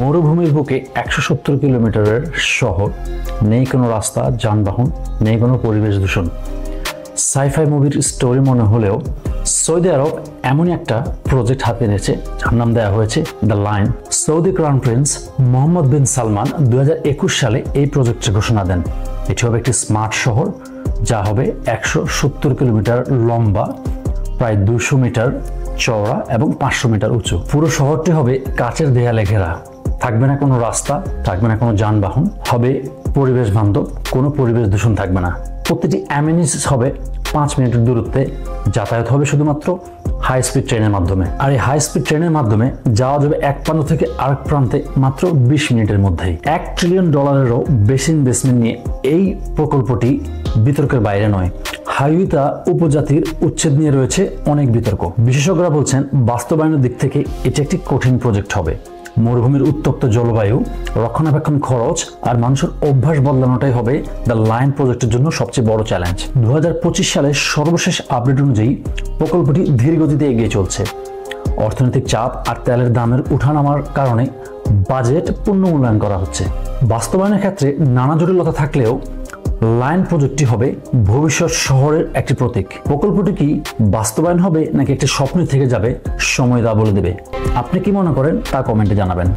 মরুভূমির বুকে 170 কিলোমিটারের শহর, নেই কোনো রাস্তা, যানবাহন, নেই কোনো পরিবেশ দূষণ। সাইফাই মুভির স্টোরি মনে হলেও সৌদি আরব এমনই একটা প্রজেক্ট হাতে নিয়েছে যার নাম দেওয়া হয়েছে the line. Saudi crown prince Mohammed bin Salman 2021 সালে এই প্রজেক্টের ঘোষণা দেন। এটি হবে একটি স্মার্ট শহর যা হবে 170 কিলোমিটার লম্বা, প্রায় 200 মিটার চওড়া এবং 500 মিটার উঁচু। পুরো শহরটি হবে কাচের দেয়ালে ঘেরা, থাকবে না কোনো রাস্তা, থাকবে না কোনো যানবাহন, হবে পরিবেশ বান্ধব, কোনো পরিবেশ দূষণ থাকবে না। প্রতিটি অ্যামিনিটিস হবে 5 মিনিটের দূরত্বে, যাতায়াত হবে শুধুমাত্র হাই স্পিড ট্রেনের মাধ্যমে। আর এই হাই স্পিড ট্রেনের মাধ্যমে যাওয়া যাবে এক প্রান্ত থেকে আরেক প্রান্তে মাত্র 20 মিনিটের মধ্যেই। $1 ট্রিলিয়ন বেশি ইনভেস্টমেন্ট নিয়ে এই প্রকল্পটি বিতর্কের বাইরে নয়। হাইউতা উপজাতির উচ্ছেদ নিয়ে রয়েছে অনেক বিতর্ক। বিশেষজ্ঞরা বলছেন বাস্তবায়নের দিক থেকে এটি একটি কঠিন প্রজেক্ট হবে। মরুভূমির উত্তপ্ত জলবায়ু, রক্ষণাবেক্ষণ খরচ আর মানুষের অভ্যাস বদলানোটাই হবে দ্য লাইন প্রজেক্টের জন্য সবচেয়ে বড় চ্যালেঞ্জ। 2025 সালের সর্বশেষ আপডেট অনুযায়ী প্রকল্পটি ধীর গতিতে এগিয়ে চলছে। অর্থনৈতিক চাপ আর তেলের দামের উঠানামার কারণে বাজেট পুনর্মূল্যায়ন করা হচ্ছে। বাস্তবায়নের ক্ষেত্রে নানা জটিলতা থাকলেও লাইন প্রজেক্টটি হবে ভবিষ্যৎ শহরের একটি প্রতীক। প্রকল্পটি কি বাস্তবায়ন হবে নাকি একটি স্বপ্ন থেকে যাবে, সময় তা বলে দেবে। আপনি কি মনে করেন তা কমেন্টে জানাবেন।